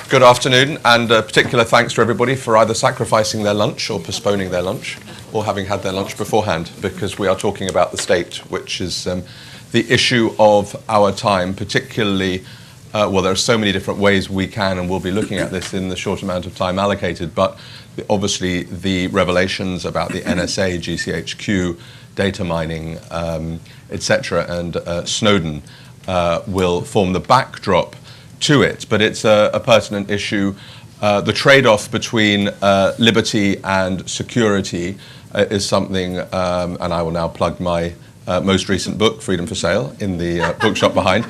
Good afternoon, and particular thanks to everybody for either sacrificing their lunch or postponing their lunch, or having had their lunch beforehand, because we are talking about the state, which is the issue of our time, particularly, well, there are so many different ways we can and will be looking at this in the short amount of time allocated, but obviously the revelations about the NSA, GCHQ, data mining, etc., and Snowden will form the backdrop to it, but it's a pertinent issue. The trade-off between liberty and security is something, and I will now plug my most recent book, Freedom for Sale, in the bookshop behind,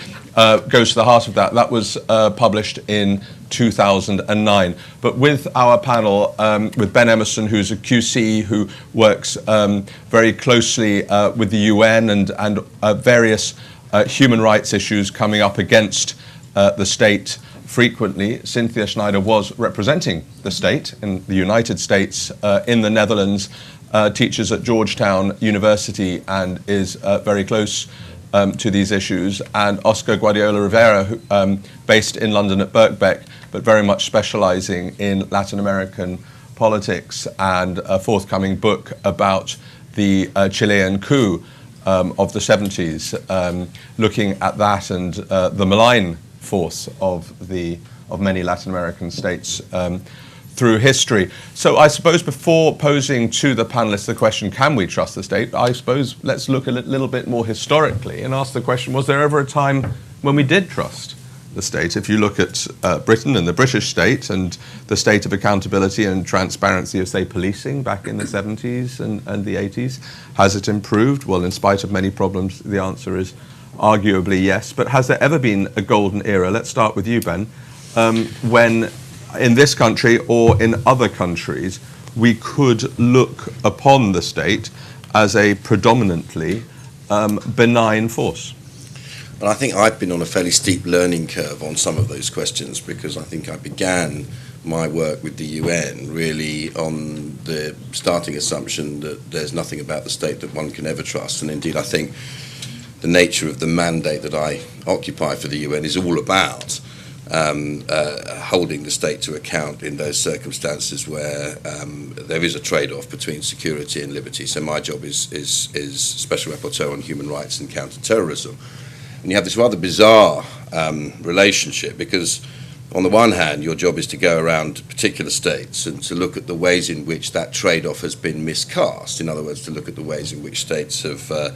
goes to the heart of that. That was published in 2009. But with our panel, with Ben Emmerson, who's a QC, who works very closely with the UN and various human rights issues coming up against the state frequently. Cynthia Schneider was representing the state in the United States, in the Netherlands, teaches at Georgetown University and is very close to these issues. And Oscar Guardiola-Rivera, based in London at Birkbeck, but very much specializing in Latin American politics, and a forthcoming book about the Chilean coup of the 70s, looking at that and the malign force of many Latin American states through history. So I suppose before posing to the panelists the question, can we trust the state, I suppose let's look a little bit more historically and ask the question, was there ever a time when we did trust the state? If you look at Britain and the British state and the state of accountability and transparency of, say, policing back in the 70s and the 80s, has it improved? Well, in spite of many problems, the answer is arguably yes. But has there ever been a golden era? Let's start with you, Ben, when in this country or in other countries we could look upon the state as a predominantly benign force? Well, I think I've been on a fairly steep learning curve on some of those questions, because I think I began my work with the UN really on the starting assumption that there's nothing about the state that one can ever trust. And indeed, I think the nature of the mandate that I occupy for the UN is all about holding the state to account in those circumstances where there is a trade-off between security and liberty. So my job is Special Rapporteur on Human Rights and Counter-Terrorism. And you have this rather bizarre relationship, because on the one hand, your job is to go around particular states and to look at the ways in which that trade-off has been miscast. In other words, to look at the ways in which states have,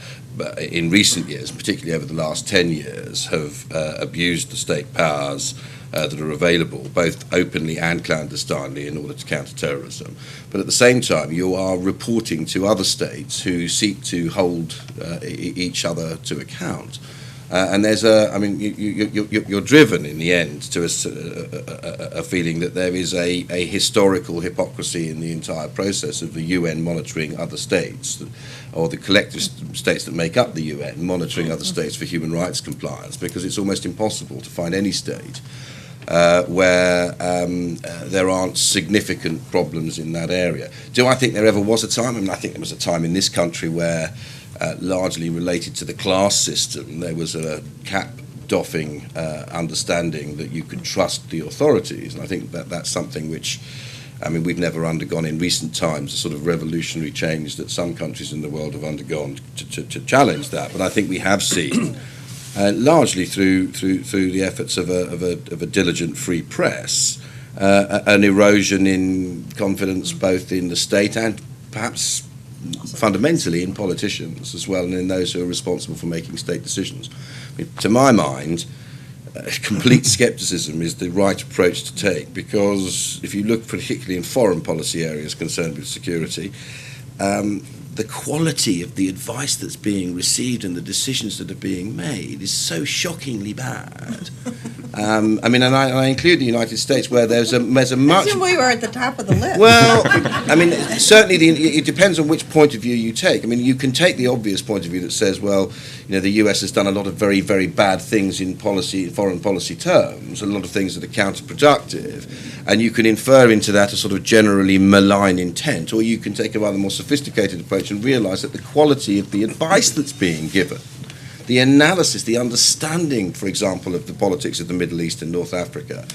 in recent years, particularly over the last 10 years, have abused the state powers that are available, both openly and clandestinely, in order to counter terrorism. But at the same time, you are reporting to other states who seek to hold each other to account. And there's you're driven in the end to a feeling that there is a historical hypocrisy in the entire process of the UN monitoring other states, or the collective states that make up the UN monitoring other states for human rights compliance, because it's almost impossible to find any state where there aren't significant problems in that area. Do I think there ever was a time? I mean, I think there was a time in this country where, largely related to the class system, there was a cap-doffing understanding that you could trust the authorities. And I think that that's something which, I mean, we've never undergone in recent times, the sort of revolutionary change that some countries in the world have undergone to challenge that. But I think we have seen, largely through the efforts of a diligent free press, an erosion in confidence both in the state and perhaps fundamentally in politicians as well, and in those who are responsible for making state decisions. I mean, to my mind, complete scepticism is the right approach to take, because if you look particularly in foreign policy areas concerned with security, the quality of the advice that's being received and the decisions that are being made is so shockingly bad. I mean, and I include the United States, where there's a much... Assume we were at the top of the list. Well, I mean, certainly it depends on which point of view you take. I mean, you can take the obvious point of view that says, well, you know, the US has done a lot of very, very bad things in policy, foreign policy terms, a lot of things that are counterproductive, and you can infer into that a sort of generally malign intent, or you can take a rather more sophisticated approach and realise that the quality of the advice that's being given the analysis, the understanding, for example, of the politics of the Middle East and North Africa,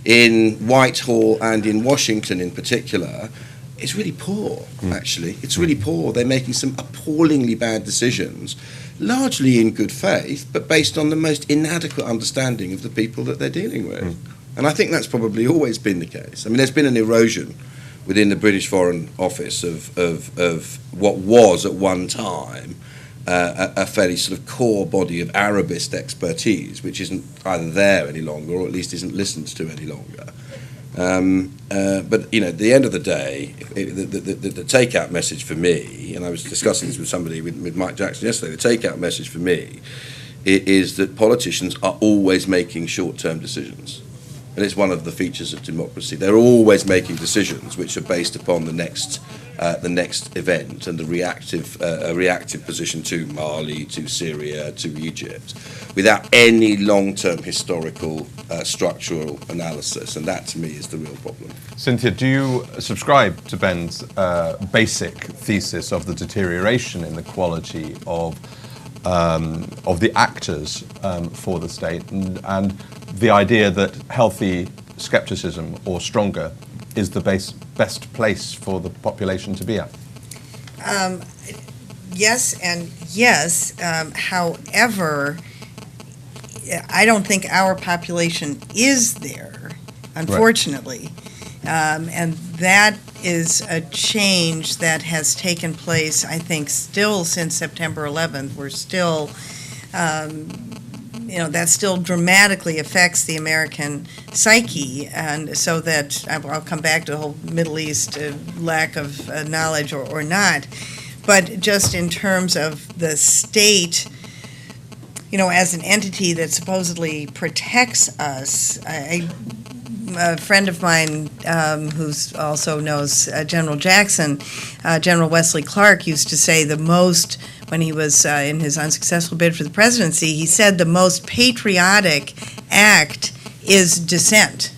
in Whitehall and in Washington in particular, is really poor, actually. It's really poor. They're making some appallingly bad decisions, largely in good faith, but based on the most inadequate understanding of the people that they're dealing with. And I think that's probably always been the case. I mean, there's been an erosion within the British Foreign Office of what was at one time a fairly sort of core body of Arabist expertise, which isn't either there any longer, or at least isn't listened to any longer. But at the end of the day, the takeout message for me, and I was discussing this with somebody, with Mike Jackson yesterday, the takeout message for me is that politicians are always making short-term decisions. And it's one of the features of democracy. They're always making decisions which are based upon the next event and the reactive position to Mali, to Syria, to Egypt, without any long-term historical structural analysis. And that, to me, is the real problem. Cynthia, do you subscribe to Ben's basic thesis of the deterioration in the quality of the actors for the state, and the idea that healthy skepticism, or stronger, is the best place for the population to be at? Yes and yes. However, I don't think our population is there, unfortunately. Right. And that is a change that has taken place, I think, still since September 11th. We're still, that still dramatically affects the American psyche. And so that, I'll come back to the whole Middle East lack of knowledge or not. But just in terms of the state, as an entity that supposedly protects us, a friend of mine who also knows General Jackson, General Wesley Clark, used to say when he was in his unsuccessful bid for the presidency, he said the most patriotic act is dissent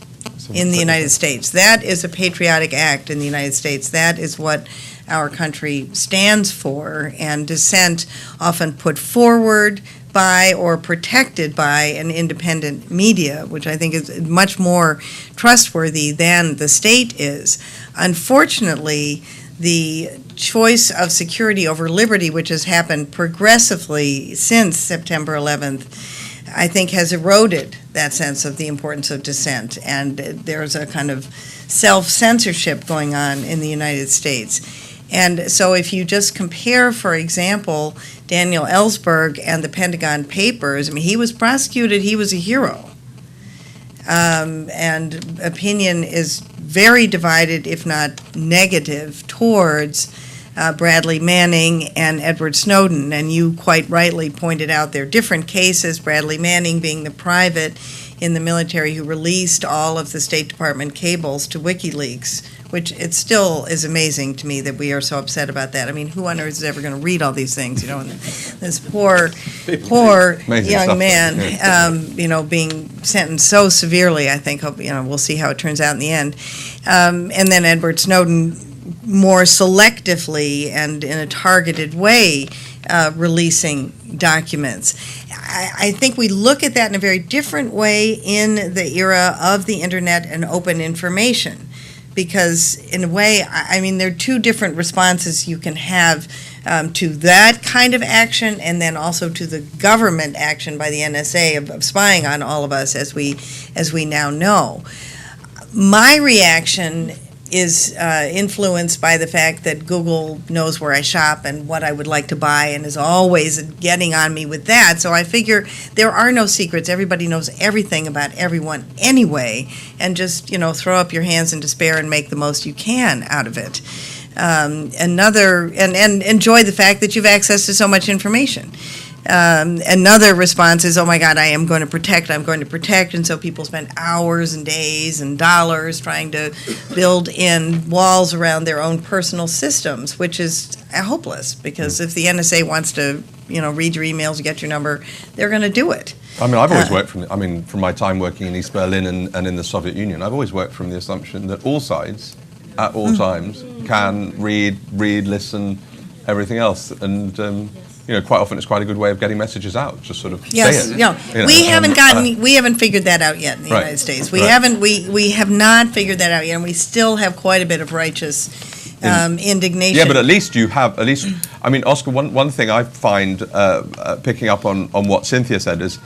in the United States. That is a patriotic act in the United States. That is what our country stands for, and dissent often put forward by or protected by an independent media, which I think is much more trustworthy than the state is. Unfortunately, the choice of security over liberty, which has happened progressively since September 11th, I think has eroded that sense of the importance of dissent, and there's a kind of self-censorship going on in the United States. And so if you just compare, for example, Daniel Ellsberg and the Pentagon Papers, he was prosecuted, he was a hero. And opinion is very divided, if not negative, towards Bradley Manning and Edward Snowden. And you quite rightly pointed out they're different cases, Bradley Manning being the private in the military who released all of the State Department cables to WikiLeaks, which it still is amazing to me that we are so upset about that. Who on earth is ever going to read all these things? And this poor young man, being sentenced so severely. I think, we'll see how it turns out in the end. And then Edward Snowden, more selectively and in a targeted way, releasing documents. I think we look at that in a very different way in the era of the internet and open information. Because in a way, there are two different responses you can have to that kind of action, and then also to the government action by the NSA of spying on all of us, as we now know. My reaction is influenced by the fact that Google knows where I shop and what I would like to buy, and is always getting on me with that. So I figure there are no secrets. Everybody knows everything about everyone anyway, and just throw up your hands in despair and make the most you can out of it. And enjoy the fact that you've access to so much information. Another response is, oh my God, I'm going to protect, and so people spend hours and days and dollars trying to build in walls around their own personal systems, which is hopeless, because if the NSA wants to, read your emails, get your number, they're going to do it. I've always worked from my time working in East Berlin and in the Soviet Union, I've always worked from the assumption that all sides, at all times, can read, listen, everything else, and quite often it's quite a good way of getting messages out. Just sort of Yes, say it. no, we haven't figured that out yet in the Right. United States. We Right. haven't, we have not figured that out yet, and we still have quite a bit of righteous indignation. Yeah, but at least you have, I mean, Oscar, one thing I find, picking up on what Cynthia said, is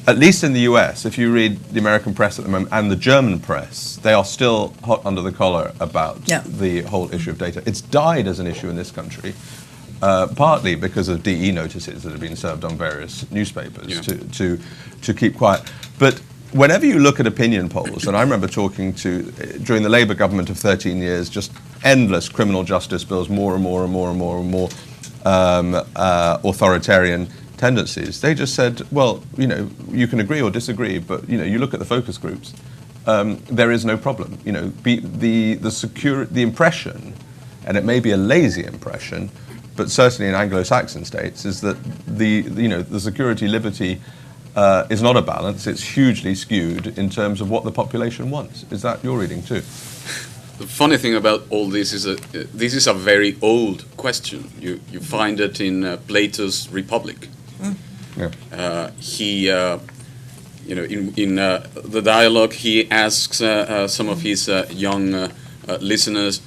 at least in the US, if you read the American press at the moment and the German press, they are still hot under the collar about the whole issue of data. It's died as an issue in this country, partly because of DE notices that have been served on various newspapers to keep quiet. But whenever you look at opinion polls, and I remember talking to, during the Labour government of 13 years, just endless criminal justice bills, more and more and more and more and more authoritarian tendencies. They just said, well, you can agree or disagree, but you look at the focus groups, there is no problem. The impression, and it may be a lazy impression, but certainly in Anglo-Saxon states, is that the security liberty is not a balance. It's hugely skewed in terms of what the population wants. Is that your reading too? The funny thing about all this is that this is a very old question. You find it in Plato's Republic. Yeah. He, in the dialogue, he asks some of his young listeners,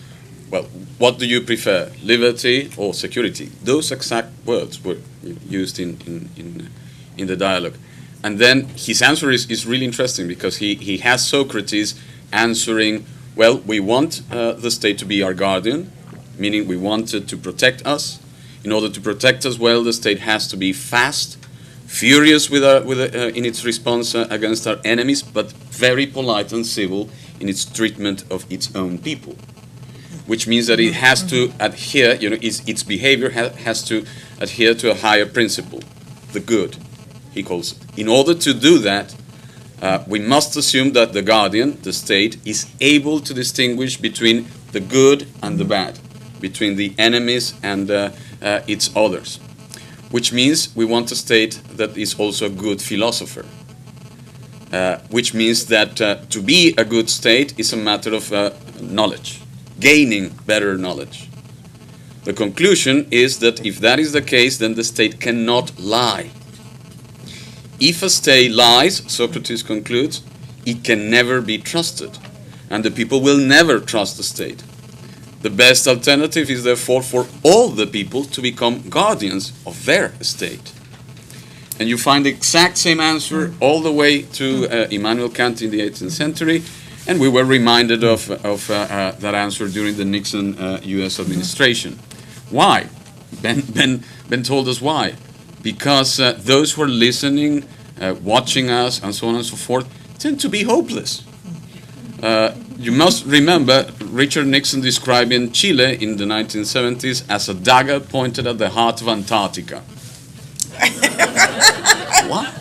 well, what do you prefer, liberty or security? Those exact words were used in the dialogue. And then his answer is really interesting, because he has Socrates answering, well, we want the state to be our guardian, meaning we want it to protect us. In order to protect us, well, the state has to be fast, furious in its response against our enemies, but very polite and civil in its treatment of its own people. Which means that it has to adhere, its behavior has to adhere to a higher principle, the good, he calls it. In order to do that, we must assume that the guardian, the state, is able to distinguish between the good and the bad, between the enemies and its others. Which means we want a state that is also a good philosopher. Which means that to be a good state is a matter of knowledge, gaining better knowledge. The conclusion is that if that is the case, then the state cannot lie. If a state lies, Socrates concludes, it can never be trusted, and the people will never trust the state. The best alternative is therefore for all the people to become guardians of their state. And you find the exact same answer all the way to Immanuel Kant in the 18th century, and we were reminded of that answer during the Nixon U.S. administration. Why? Ben told us why. Because those who are listening, watching us, and so on and so forth, tend to be hopeless. You must remember Richard Nixon describing Chile in the 1970s as a dagger pointed at the heart of Antarctica. What?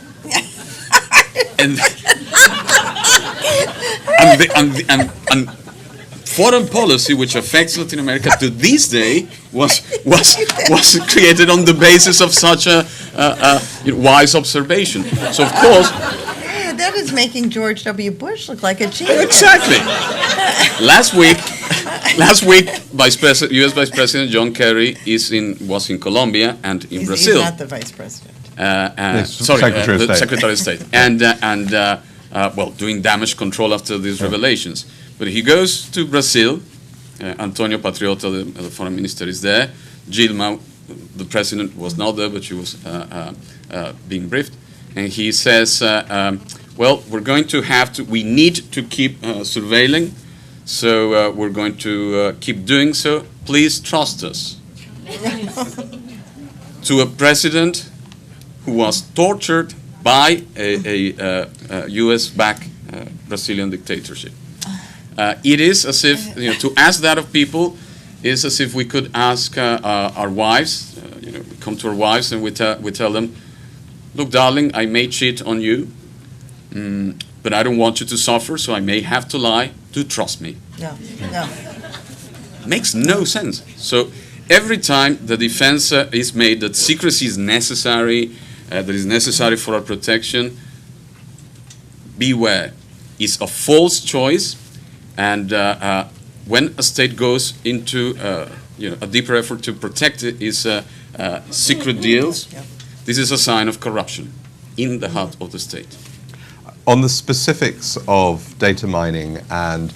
And foreign policy, which affects Latin America to this day, was created on the basis of such a wise observation. So of course, that is making George W. Bush look like a genius. Exactly. Last week, U.S. Vice President John Kerry was in Colombia and in Brazil. He's not the Vice President. Secretary of State, and doing damage control after these revelations. But he goes to Brazil. Antonio Patriota, the foreign minister, is there. Dilma, the president, was not there, but she was being briefed. And he says, we need to keep surveilling, so we're going to keep doing so. Please trust us. To a president who was tortured by a U.S.-backed Brazilian dictatorship. It is as if, to ask that of people is as if we could ask our wives, we come to our wives and we tell them, look, darling, I may cheat on you, but I don't want you to suffer, so I may have to lie. Do trust me. No. Makes no sense. So every time the defense is made that secrecy is necessary, that is necessary for our protection, beware. It's a false choice, and when a state goes into a deeper effort to protect its secret deals, Yeah. this is a sign of corruption in the heart of the state. On the specifics of data mining, and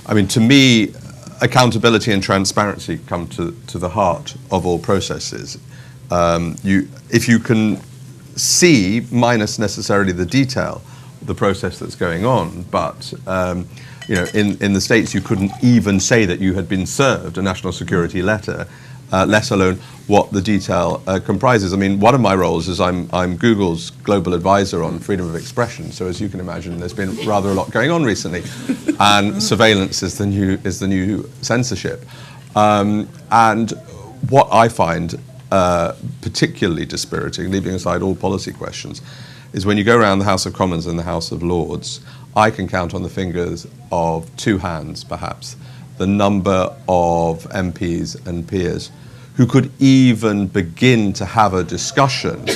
I mean, to me, accountability and transparency come to the heart of all processes. If you can see, minus necessarily the detail, the process that's going on, but in the States you couldn't even say that you had been served a national security letter, let alone what the detail comprises. I mean, one of my roles is I'm Google's global advisor on freedom of expression. So as you can imagine, there's been rather a lot going on recently, and surveillance is the new censorship. And what I find particularly dispiriting, leaving aside all policy questions, is when you go around the House of Commons and the House of Lords, I can count on the fingers of two hands, perhaps, the number of MPs and peers who could even begin to have a discussion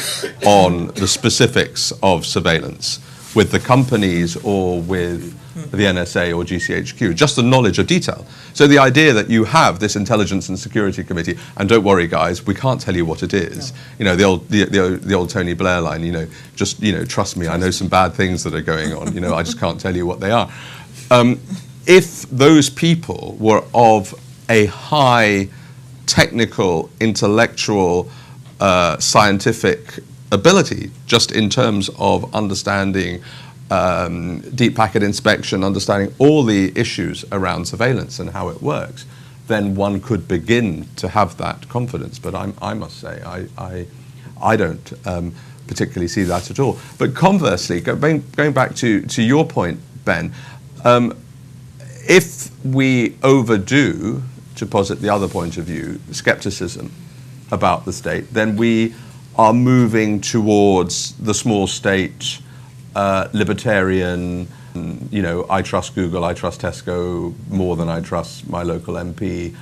on the specifics of surveillance with the companies or with the NSA or GCHQ, just the knowledge of detail. So the idea that you have this Intelligence and Security Committee, and don't worry guys, we can't tell you what it is. No. The old Tony Blair line, just trust me, I know some bad things that are going on, I just can't tell you what they are. If those people were of a high technical, intellectual, scientific ability, just in terms of understanding deep packet inspection, understanding all the issues around surveillance and how it works, then one could begin to have that confidence. But I must say, I don't particularly see that at all. But conversely, going back to your point, Ben, if we overdo, to posit the other point of view, skepticism about the state, then we are moving towards the small state, libertarian, I trust Google, I trust Tesco more than I trust my local MP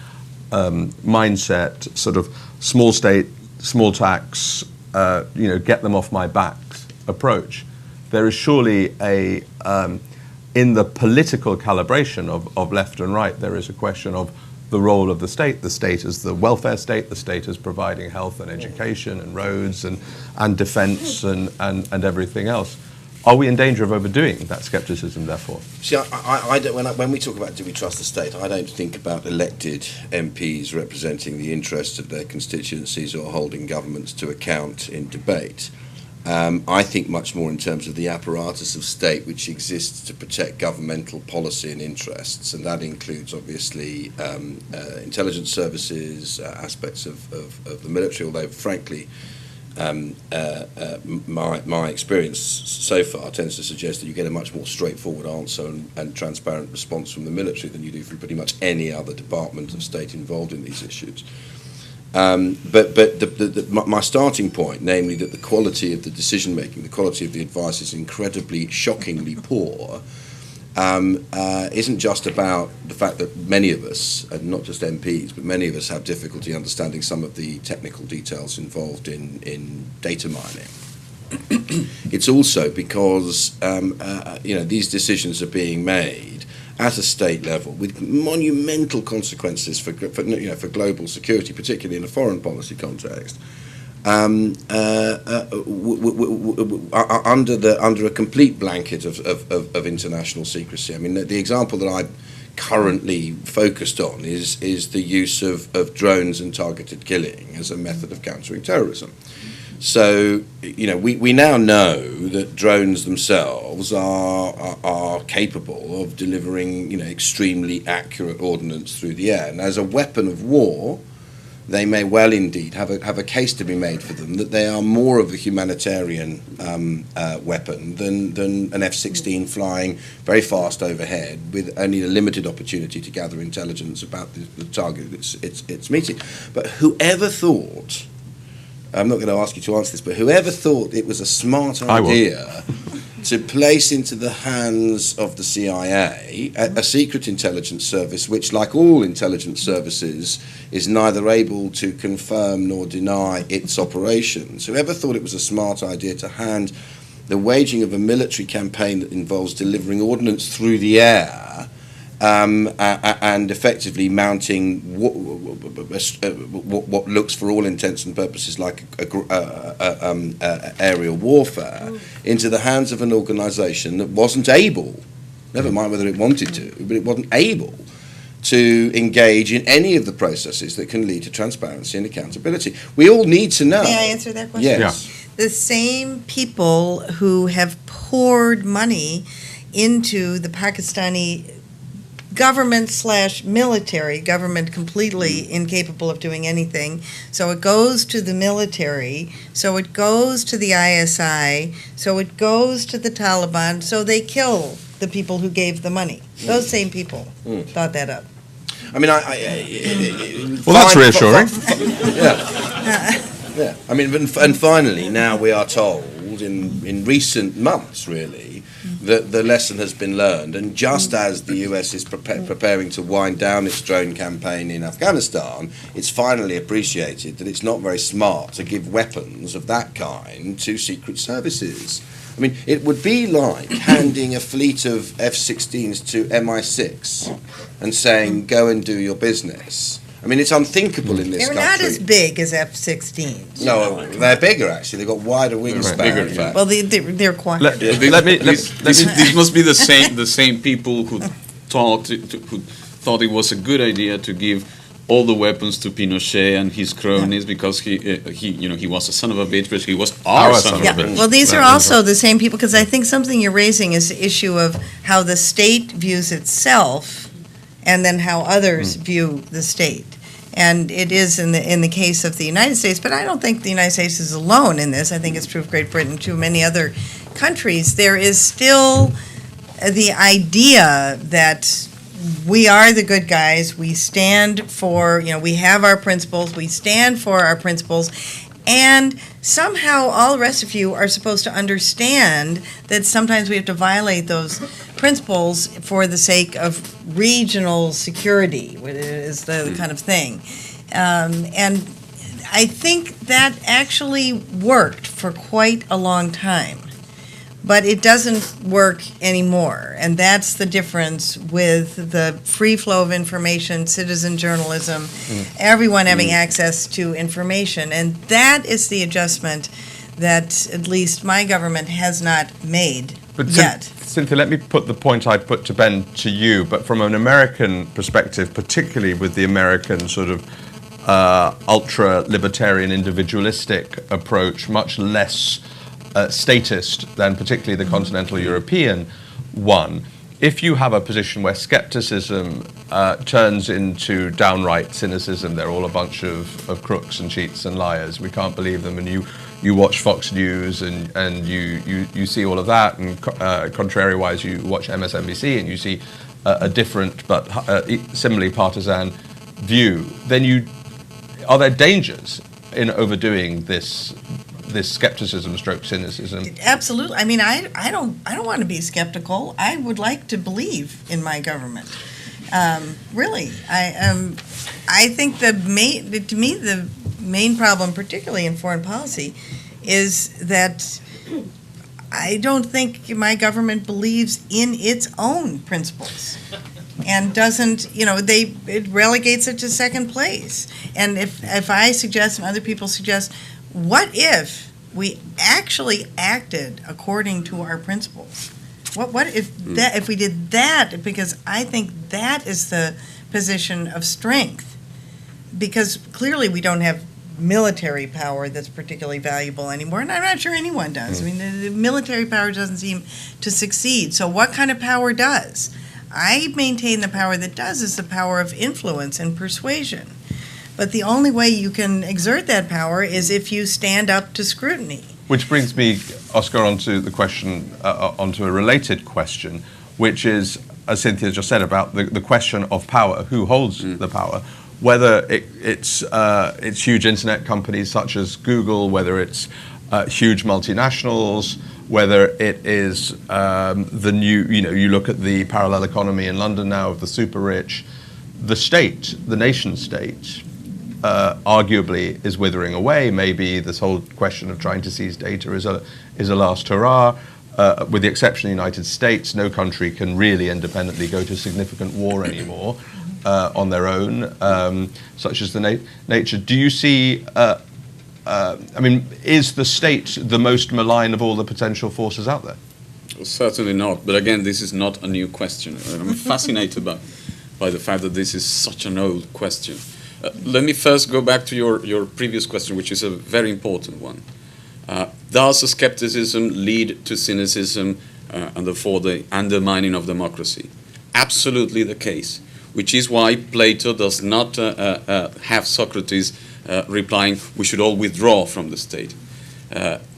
mindset, sort of small state, small tax, get them off my back approach. There is surely in the political calibration of left and right, there is a question of the role of the state as the welfare state, the state as providing health and education and roads and defence and everything else. Are we in danger of overdoing that scepticism, therefore? See, I don't, when we talk about do we trust the state, I don't think about elected MPs representing the interests of their constituencies or holding governments to account in debate. I think much more in terms of the apparatus of state which exists to protect governmental policy and interests, and that includes obviously intelligence services, aspects of the military, although frankly my experience so far tends to suggest that you get a much more straightforward answer and transparent response from the military than you do from pretty much any other department of state involved in these issues. But my starting point, namely that the quality of the decision making, the quality of the advice is incredibly, shockingly poor, isn't just about the fact that many of us, and not just MPs, but many of us have difficulty understanding some of the technical details involved in data mining. It's also because these decisions are being made at a state level with monumental consequences for global security, particularly in a foreign policy context, under a complete blanket of international secrecy. I mean, the example that I'm currently focused on is the use of drones and targeted killing as a method of countering terrorism. So, we now know that drones themselves are capable of delivering, extremely accurate ordnance through the air. And as a weapon of war, they may well indeed have a case to be made for them that they are more of a humanitarian weapon than an F-16 flying very fast overhead with only a limited opportunity to gather intelligence about the target it's meeting. But whoever thought, I'm not going to ask you to answer this, but whoever thought it was a smart idea to place into the hands of the CIA a secret intelligence service which, like all intelligence services, is neither able to confirm nor deny its operations. Whoever thought it was a smart idea to hand the waging of a military campaign that involves delivering ordnance through the air and effectively mounting what looks for all intents and purposes like aerial warfare into the hands of an organisation that wasn't able, never mind whether it wanted to, but it wasn't able to engage in any of the processes that can lead to transparency and accountability. We all need to know. May I answer that question? Yes. Yeah. The same people who have poured money into the Pakistani government/military, government completely incapable of doing anything, so it goes to the military, so it goes to the ISI, so it goes to the Taliban, so they kill the people who gave the money. Those same people thought that up. I mean, Well, that's reassuring. Yeah. I mean, and finally, now we are told in recent months, really, that the lesson has been learned. And just as the US is preparing to wind down its drone campaign in Afghanistan, it's finally appreciated that it's not very smart to give weapons of that kind to secret services. I mean, it would be like handing a fleet of F-16s to MI6 and saying, go and do your business. I mean, it's unthinkable in this They're country. not as big as F-16s. No, they're bigger, actually. They've got wider wingspan, bigger, in fact. Well, they're quite. These must be the same people who thought it was a good idea to give all the weapons to Pinochet and his cronies because he was a son of a bitch, but he was our son of a bitch. Well, these are also the same people, because I think something you're raising is the issue of how the state views itself and then how others view the state. And it is in the case of the United States, but I don't think the United States is alone in this. I think it's true of Great Britain, too, many other countries. There is still the idea that we are the good guys. We stand for, we have our principles. We stand for our principles. And somehow all the rest of you are supposed to understand that sometimes we have to violate those principles for the sake of regional security, which is the kind of thing. And I think that actually worked for quite a long time. But it doesn't work anymore, and that's the difference with the free flow of information, citizen journalism, everyone having access to information, and that is the adjustment that at least my government has not made yet. Cynthia, let me put the point I put to Ben to you, but from an American perspective, particularly with the American sort of ultra-libertarian individualistic approach, much less statist than particularly the continental European one. If you have a position where skepticism turns into downright cynicism, they're all a bunch of crooks and cheats and liars, we can't believe them, and you watch Fox News and you see all of that, and contrariwise you watch MSNBC and you see a different but similarly partisan view, then are there dangers in overdoing this skepticism stroke cynicism? Absolutely. I mean, I don't want to be skeptical. I would like to believe in my government. Really, I think the main problem, particularly in foreign policy, is that I don't think my government believes in its own principles. And doesn't, it relegates it to second place. And if I suggest and other people suggest, what if we actually acted according to our principles? What if we did that? Because I think that is the position of strength. Because clearly we don't have military power that's particularly valuable anymore, and I'm not sure anyone does. I mean, the military power doesn't seem to succeed. So what kind of power does? I maintain the power that does is the power of influence and persuasion. But the only way you can exert that power is if you stand up to scrutiny. Which brings me, Oscar, onto the question, onto a related question, which is, as Cynthia just said, about the question of power, who holds the power, whether it's huge internet companies such as Google, whether it's huge multinationals, whether it is the new, you look at the parallel economy in London now of the super rich, the state, the nation state, arguably is withering away. Maybe this whole question of trying to seize data is a last hurrah. With the exception of the United States, no country can really independently go to significant war anymore. on their own, such as the nature. Do you see? I mean, is the state the most malign of all the potential forces out there? Well, certainly not. But again, this is not a new question. I'm fascinated by the fact that this is such an old question. Let me first go back to your previous question, which is a very important one. Does skepticism lead to cynicism and therefore the undermining of democracy? Absolutely the case, which is why Plato does not have Socrates replying, we should all withdraw from the state.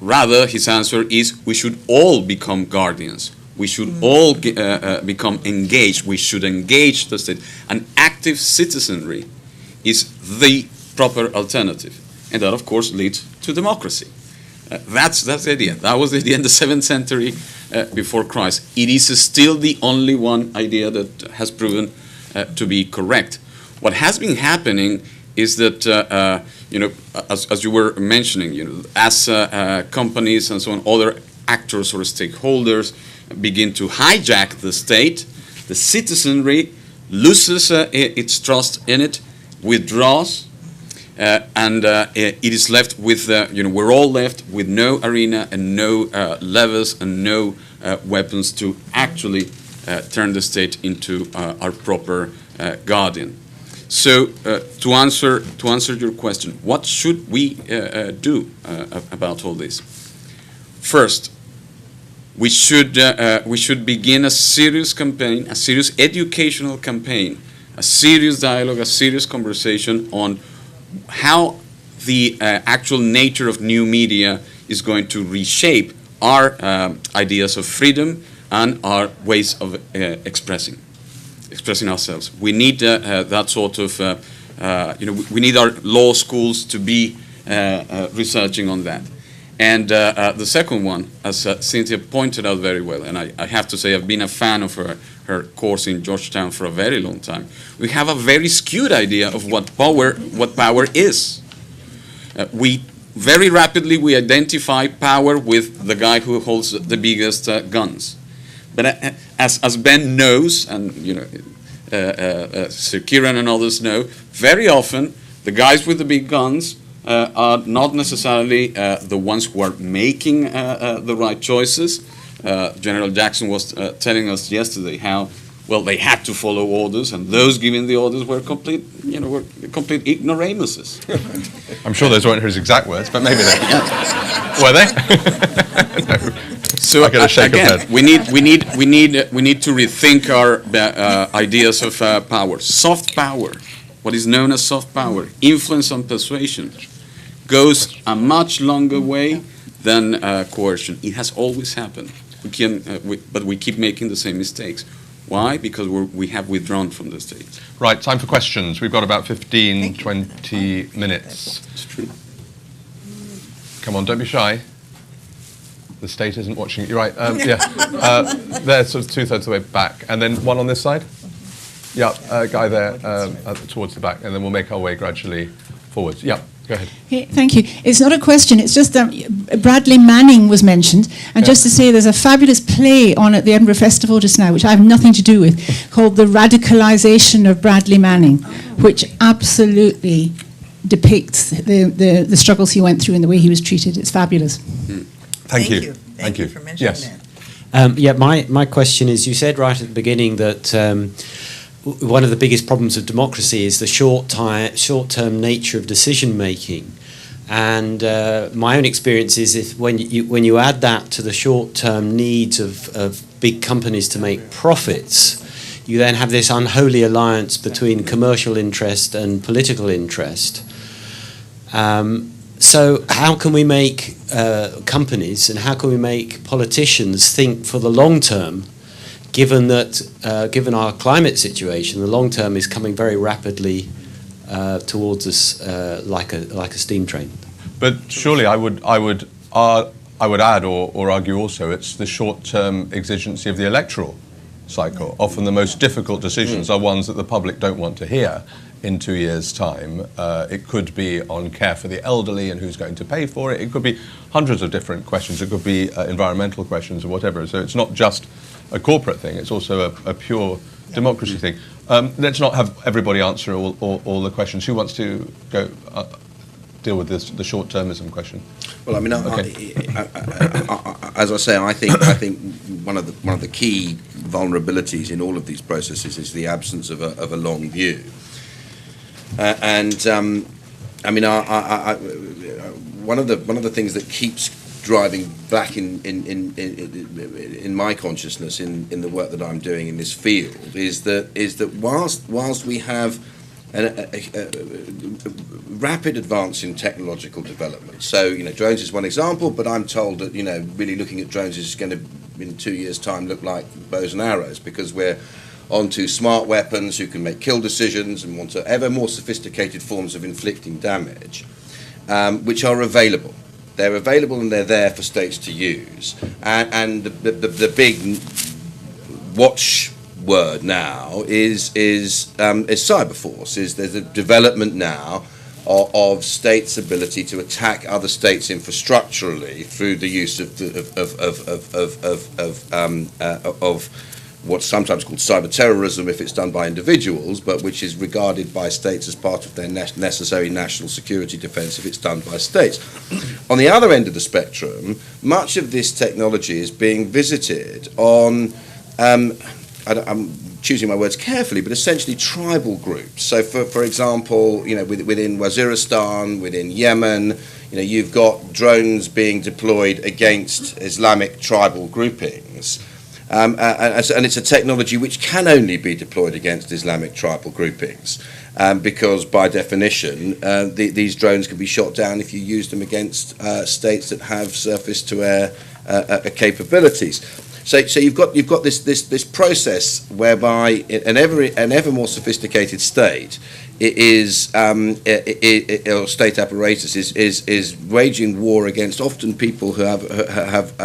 Rather, his answer is, we should all become guardians. We should all become engaged. We should engage the state. An active citizenry is the proper alternative. And that, of course, leads to democracy. That's the idea. That was the idea in the 7th century before Christ. It is still the only one idea that has proven to be correct. What has been happening is that, as you were mentioning, as companies and so on, other actors or stakeholders begin to hijack the state, the citizenry loses its trust in it, withdraws, and it is left with, we're all left with no arena and no levers and no weapons to actually turn the state into our proper guardian. So to answer your question, what should we do about all this? First, we should begin a serious campaign, a serious educational campaign, a serious dialogue, a serious conversation on how the actual nature of new media is going to reshape our ideas of freedom and our ways of expressing ourselves. We need that sort of, we need our law schools to be researching on that. And the second one, as Cynthia pointed out very well, and I have to say I've been a fan of her course in Georgetown for a very long time, we have a very skewed idea of what power is. We very rapidly we identify power with the guy who holds the biggest guns. But as Ben knows, and Sir Kieran and others know, very often the guys with the big guns are not necessarily the ones who are making the right choices. General Jackson was telling us yesterday how, well, they had to follow orders, and those giving the orders were complete ignoramuses. I'm sure those weren't his exact words, but maybe they were they? No. So again, we need to rethink our ideas of power. Soft power, what is known as soft power, influence and persuasion, goes a much longer way than coercion. It has always happened. But we keep making the same mistakes. Why? Because we have withdrawn from the state. Right, time for questions. We've got about 15, 20 minutes. It's true. Come on, don't be shy. The state isn't watching. You're right. They're sort of 2/3 of the way back, and then one on this side. Yeah, guy there towards the back, and then we'll make our way gradually forwards. Yeah, go ahead. Hey, thank you. It's not a question. It's just that Bradley Manning was mentioned, and just to say, there's a fabulous play on at the Edinburgh Festival just now, which I have nothing to do with, called "The Radicalisation of Bradley Manning," which absolutely depicts the struggles he went through and the way he was treated. It's fabulous. Thank you. Thank you for mentioning that. My question is, you said right at the beginning that one of the biggest problems of democracy is the short-term nature of decision-making. And my own experience is when you add that to the short-term needs of big companies to make profits, you then have this unholy alliance between commercial interest and political interest. So how can we make companies and how can we make politicians think for the long term, given that, given our climate situation, the long term is coming very rapidly towards us like a steam train? But surely I would add or argue also it's the short-term exigency of the electoral cycle. Often the most difficult decisions are ones that the public don't want to hear in 2 years' time. It could be on care for the elderly and who's going to pay for it. It could be hundreds of different questions. It could be environmental questions or whatever. So it's not just a corporate thing. It's also a pure democracy thing. Let's not have everybody answer all the questions. Who wants to go deal with the short-termism question? Well, I mean, as I say, I think one of the key vulnerabilities in all of these processes is the absence of a long view. I mean, one of the things that keeps driving back in my consciousness in the work that I'm doing in this field is that whilst we have a rapid advance in technological development, so drones is one example, but I'm told that really looking at drones is going to in 2 years' time look like bows and arrows, because we're onto smart weapons who can make kill decisions and want to ever more sophisticated forms of inflicting damage, which are available. They're available and they're there for states to use. And the big watch word now is cyber force. There's a development now of states' ability to attack other states infrastructurally through the use of what's sometimes called cyber terrorism if it's done by individuals, but which is regarded by states as part of their necessary national security defence if it's done by states. On the other end of the spectrum, much of this technology is being visited on, I'm choosing my words carefully, but essentially tribal groups. So for example, within Waziristan, within Yemen, you've got drones being deployed against Islamic tribal groupings. And it's a technology which can only be deployed against Islamic tribal groupings, because by definition these drones can be shot down if you use them against states that have surface-to-air capabilities. So you've got this process whereby an ever more sophisticated state or state apparatus is waging war against often people who have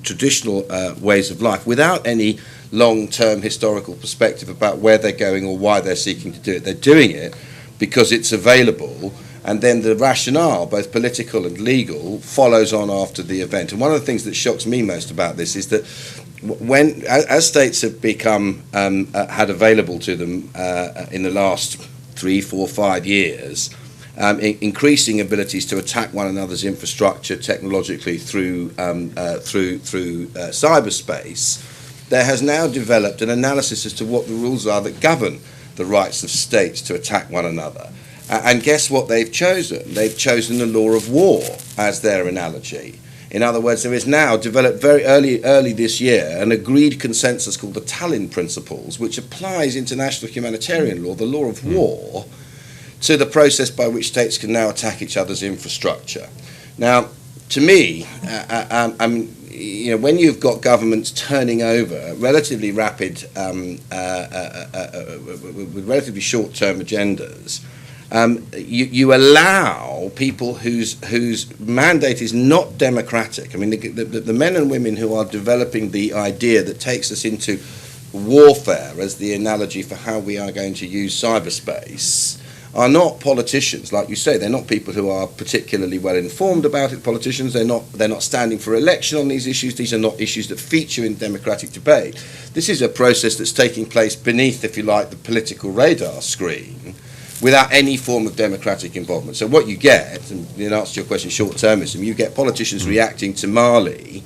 traditional ways of life without any long-term historical perspective about where they're going or why they're seeking to do it. They're doing it because it's available, and then the rationale, both political and legal, follows on after the event. And one of the things that shocks me most about this is that as states have become had available to them in the last 3, 4, 5 years, increasing abilities to attack one another's infrastructure technologically through cyberspace, there has now developed an analysis as to what the rules are that govern the rights of states to attack one another. And guess what they've chosen? They've chosen the law of war as their analogy. In other words, there is now developed very early this year an agreed consensus called the Tallinn Principles, which applies international humanitarian law, the law of war, to the process by which states can now attack each other's infrastructure. Now, to me, when you've got governments turning over relatively rapid, with relatively short-term agendas, you allow people whose mandate is not democratic. I mean, the men and women who are developing the idea that takes us into warfare as the analogy for how we are going to use cyberspace are not politicians, like you say. They're not people who are particularly well informed about it. Politicians, they're not standing for election on these issues. These are not issues that feature in democratic debate. This is a process that's taking place beneath, if you like, the political radar screen, without any form of democratic involvement. So what you get, and in answer to your question, short-termism, you get politicians reacting to Mali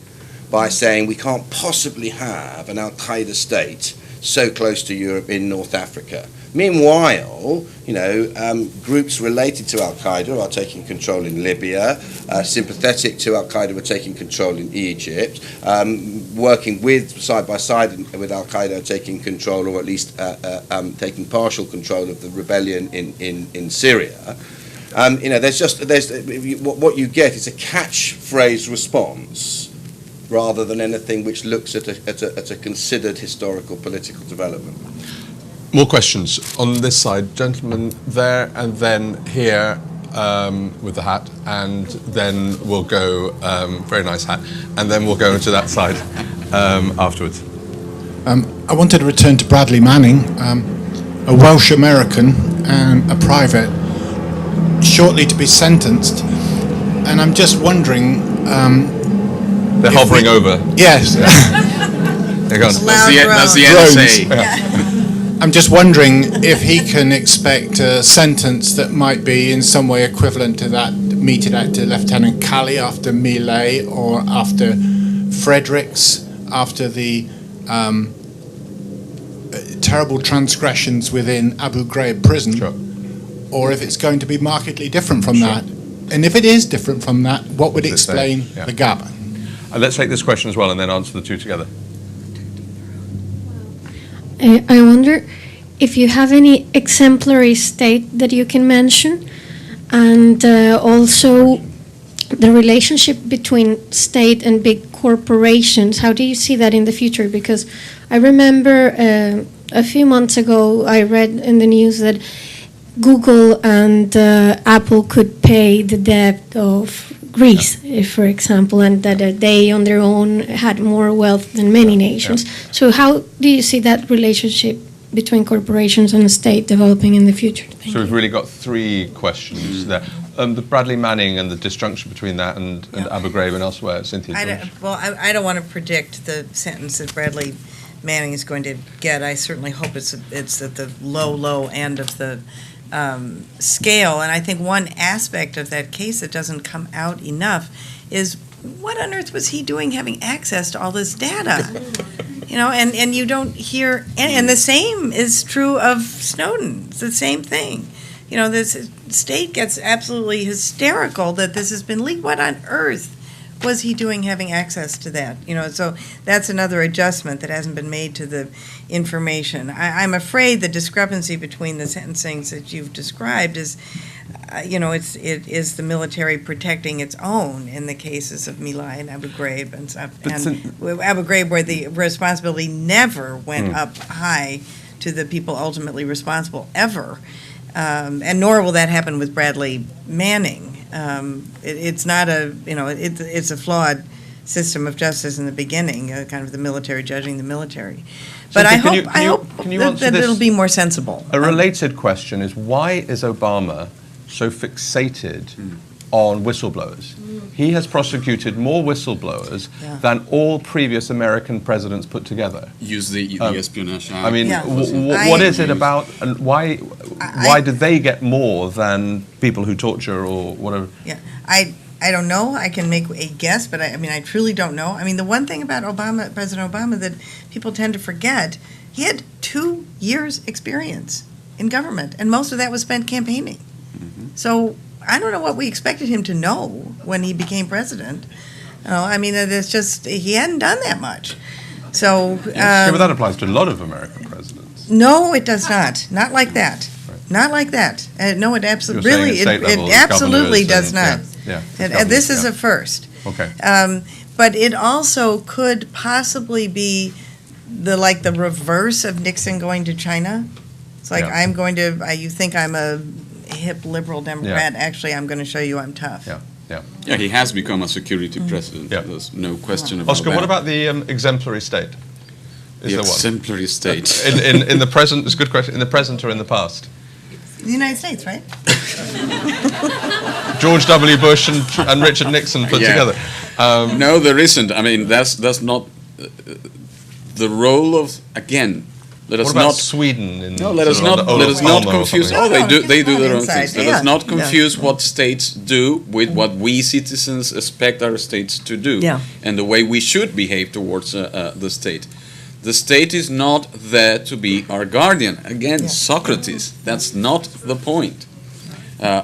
by saying we can't possibly have an al-Qaeda state so close to Europe in North Africa. Meanwhile, groups related to al-Qaeda are taking control in Libya, sympathetic to al-Qaeda are taking control in Egypt, working side by side with al-Qaeda taking control, or at least taking partial control of the rebellion in Syria. What you get is a catchphrase response rather than anything which looks at a considered historical political development. More questions on this side, gentlemen there, and then here with the hat, and then we'll go, very nice hat, and then we'll go into that side afterwards. I wanted to return to Bradley Manning, a Welsh American and a private, shortly to be sentenced, and I'm just wondering. They're hovering over. Yes. They're gone. That's the NSA. I'm just wondering if he can expect a sentence that might be in some way equivalent to that meted out to Lieutenant Kali after Millet, or after Fredericks, after the terrible transgressions within Abu Ghraib prison, Sure. or if it's going to be markedly different from Sure. that. And if it is different from that, what would explain Yeah. the gap? Let's take this question as well and then answer the two together. I wonder if you have any exemplary state that you can mention, and also the relationship between state and big corporations. How do you see that in the future? Because I remember a few months ago I read in the news that Google and Apple could pay the debt of Greece, if, for example, and that they on their own had more wealth than many nations. So how do you see that relationship between corporations and the state developing in the future? Thank So we've you. really got three questions there. The Bradley Manning and the disjunction between that and Abu Ghraib and elsewhere. Cynthia, do you want to- I don't want to predict the sentence that Bradley Manning is going to get. I certainly hope it's at the low end of the scale. And I think one aspect of that case that doesn't come out enough is, what on earth was he doing having access to all this data? And you don't hear, and the same is true of Snowden. It's the same thing. This state gets absolutely hysterical that this has been leaked. What on earth was he doing having access to that? So that's another adjustment that hasn't been made to the information. I'm afraid the discrepancy between the sentencings that you've described is, it is the military protecting its own in the cases of My Lai and Abu Ghraib and stuff. And Abu Ghraib, where the responsibility never went up high to the people ultimately responsible ever. And nor will that happen with Bradley Manning. It's not it's a flawed system of justice in the beginning, kind of the military judging the military. But I hope that it'll be more sensible. A related question is, why is Obama so fixated on whistleblowers? He has prosecuted more whistleblowers than all previous American presidents put together. Use the espionage. I mean, Yeah. what is it about, and why do they get more than people who torture or whatever? Yeah, I don't know. I can make a guess, but I truly don't know. I mean, the one thing about President Obama that people tend to forget, he had 2 years experience in government, and most of that was spent campaigning. So I don't know what we expected him to know when he became president. It's just, he hadn't done that much. So, Yeah, but that applies to a lot of American presidents. no, it does not. Not like that. Not like that. No, it absolutely, You're saying really, at state level, it absolutely governors does not. Yeah, And this is a first. Okay. But it also could possibly be the reverse of Nixon going to China. It's like, Yeah. you think I'm a hip liberal Democrat. Actually, I'm going to show you I'm tough. Yeah, he has become a security president. Yeah. There's no question about Oscar, that. what about the exemplary state? Is the there one? exemplary state? In the present, it's a good question. In the present or in the past? The United States, right? George W. Bush and Richard Nixon put Yeah. together. No, there isn't. I mean, that's not the role of, again. Let us What about not Sweden? No, let us not confuse. No, Oh, they it's do not their own inside. things. Let Yeah. us not confuse what states do with what we citizens expect our states to do, Yeah. and the way we should behave towards the state. The state is not there to be our guardian. Again, Socrates. That's not the point.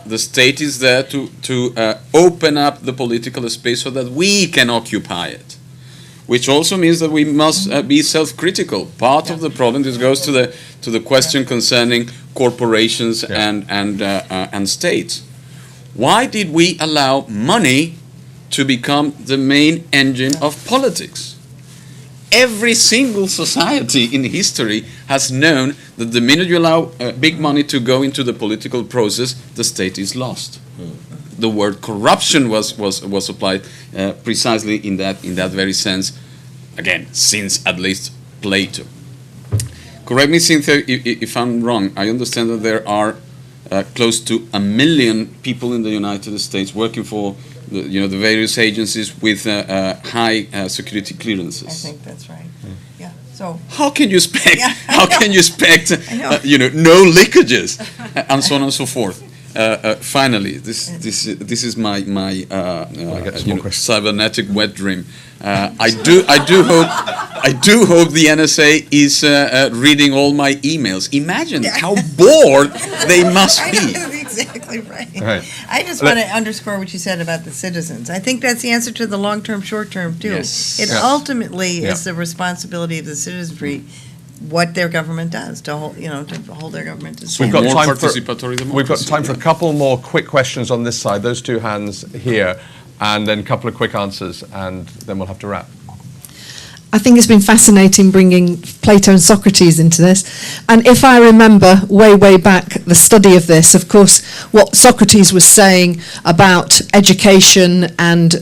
The state is there to open up the political space so that we can occupy it, which also means that we must be self-critical. Part of the problem, this goes to the question concerning corporations and states. Why did we allow money to become the main engine of politics? Every single society in history has known that the minute you allow big money to go into the political process, the state is lost. The word corruption was applied precisely in that very sense, again, since at least Plato. Correct me, Cynthia, if I'm wrong. I understand that there are close to 1 million people in the United States working for the various agencies with high security clearances. I think that's right. Yeah. So How can you expect? Yeah, I how know. can you expect? I know. No leakages, and so on and so forth. Finally, this is my get some more questions. cybernetic wet dream. I do hope the NSA is reading all my emails. Imagine how bored they must I be. know, that's exactly right. Right. I just want to underscore what you said about the citizens. I think that's the answer to the long-term, short-term, too. Yes. It Yes. ultimately Yeah. is the responsibility of the citizenry what their government does, to hold their government to We've got standard. More time for participatory democracy. we've got time for a couple more quick questions on this side. Those two hands here, and then a couple of quick answers, and then we'll have to wrap. I think it's been fascinating bringing Plato and Socrates into this. And if I remember way back the study of this, of course, what Socrates was saying about education and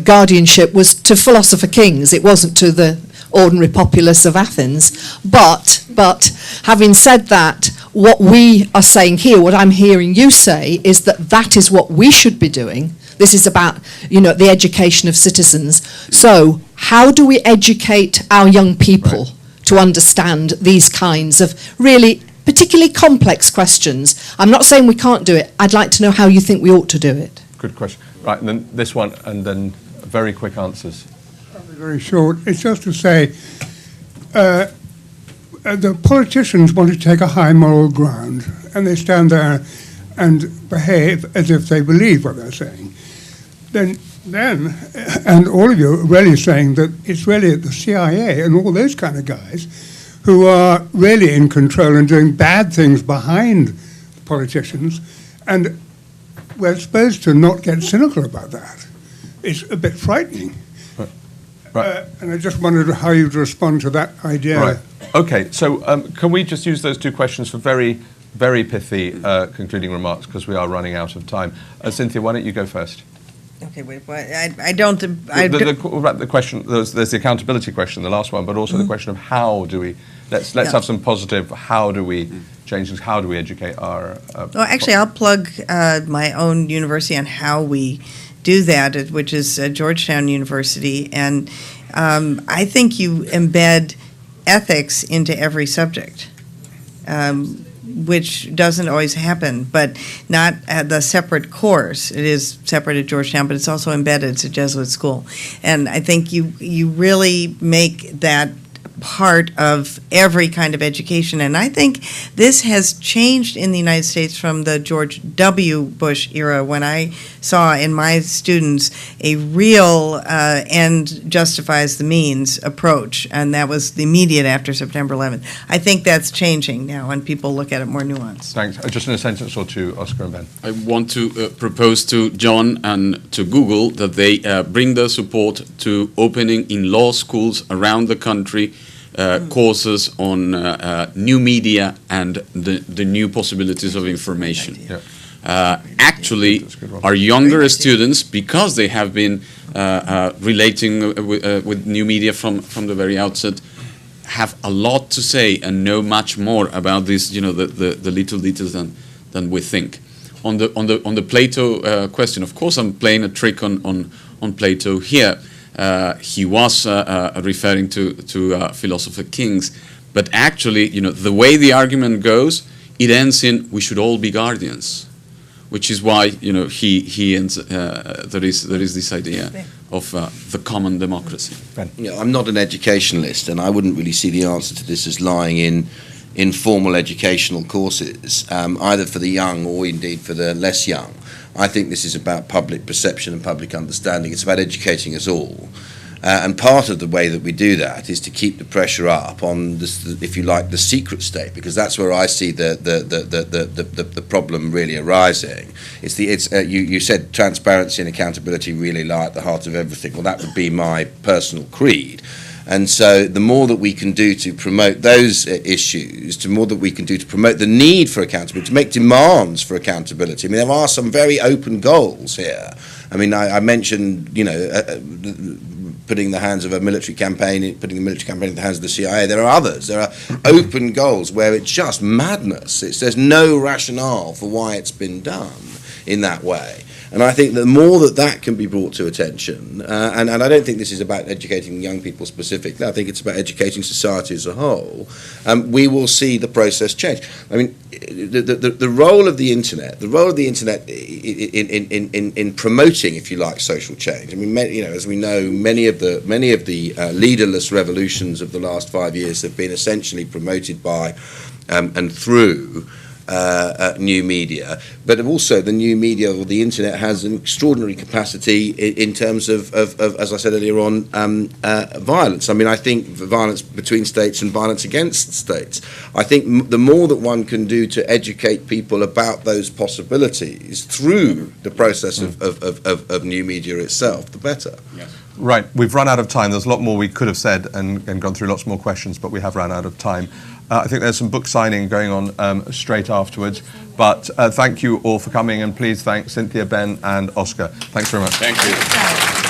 guardianship was to philosopher kings. It wasn't to the ordinary populace of Athens. But having said that, what we are saying here, what I'm hearing you say, is that is what we should be doing. This is about, the education of citizens. So how do we educate our young people to understand these kinds of really particularly complex questions? I'm not saying we can't do it. I'd like to know how you think we ought to do it. Good question. Right, and then this one, and then very quick answers. Very short. It's just to say, the politicians want to take a high moral ground, and they stand there and behave as if they believe what they're saying. Then, and all of you are really saying that it's really the CIA and all those kind of guys who are really in control and doing bad things behind the politicians, and we're supposed to not get cynical about that. It's a bit frightening. Right. And I just wondered how you'd respond to that idea. Right. Okay, so can we just use those two questions for very, very pithy concluding remarks, because we are running out of time. Cynthia, why don't you go first? Okay, wait, what? I don't. The question, there's the accountability question, the last one, but also the question of how do we, let's have some positive, how do we change things, how do we educate our... Well, actually, I'll plug my own university on how we do that, which is Georgetown University, and I think you embed ethics into every subject, which doesn't always happen, but not at the separate course. It is separate at Georgetown, but it's also embedded. It's a Jesuit school, and I think you really make that part of every kind of education. And I think this has changed in the United States from the George W. Bush era, when I saw in my students a real end justifies the means approach, and that was the immediate after September 11th. I think that's changing now, and people look at it more nuanced. Thanks. Just in a sentence or two, Oscar and Ben. I want to propose to John and to Google that they bring their support to opening in law schools around the country courses on new media and the new possibilities of information. Actually, our younger students, because they have been relating with new media from the very outset, have a lot to say and know much more about this, the little details than we think. On the Plato question, of course, I'm playing a trick on Plato here. He was referring to philosopher kings, but actually, the way the argument goes, it ends in "we should all be guardians," which is why he ends. There is this idea of the common democracy. I'm not an educationalist, and I wouldn't really see the answer to this as lying in informal educational courses, either for the young or indeed for the less young. I think this is about public perception and public understanding. It's about educating us all. And part of the way that we do that is to keep the pressure up on, if you like, the secret state, because that's where I see the problem really arising. You said transparency and accountability really lie at the heart of everything. Well, that would be my personal creed. And so the more that we can do to promote those issues, the more that we can do to promote the need for accountability, to make demands for accountability. I mean, there are some very open goals here. I mean, I mentioned, putting the military campaign in the hands of the CIA. There are others. There are open goals where it's just madness. There's no rationale for why it's been done in that way. And I think the more that can be brought to attention, and I don't think this is about educating young people specifically, I think it's about educating society as a whole, we will see the process change. I mean, the role of the internet, in promoting, if you like, social change. I mean, as we know, many of the leaderless revolutions of the last 5 years have been essentially promoted by and through new media, but also the new media or the internet has an extraordinary capacity in terms of as I said earlier on, violence. I mean, I think violence between states and violence against states. I think the more that one can do to educate people about those possibilities through the process of new media itself, the better. Yes. Right, we've run out of time. There's a lot more we could have said and gone through lots more questions, but we have run out of time. I think there's some book signing going on straight afterwards. But thank you all for coming, and please thank Cynthia, Ben, and Oscar. Thanks very much. Thank you.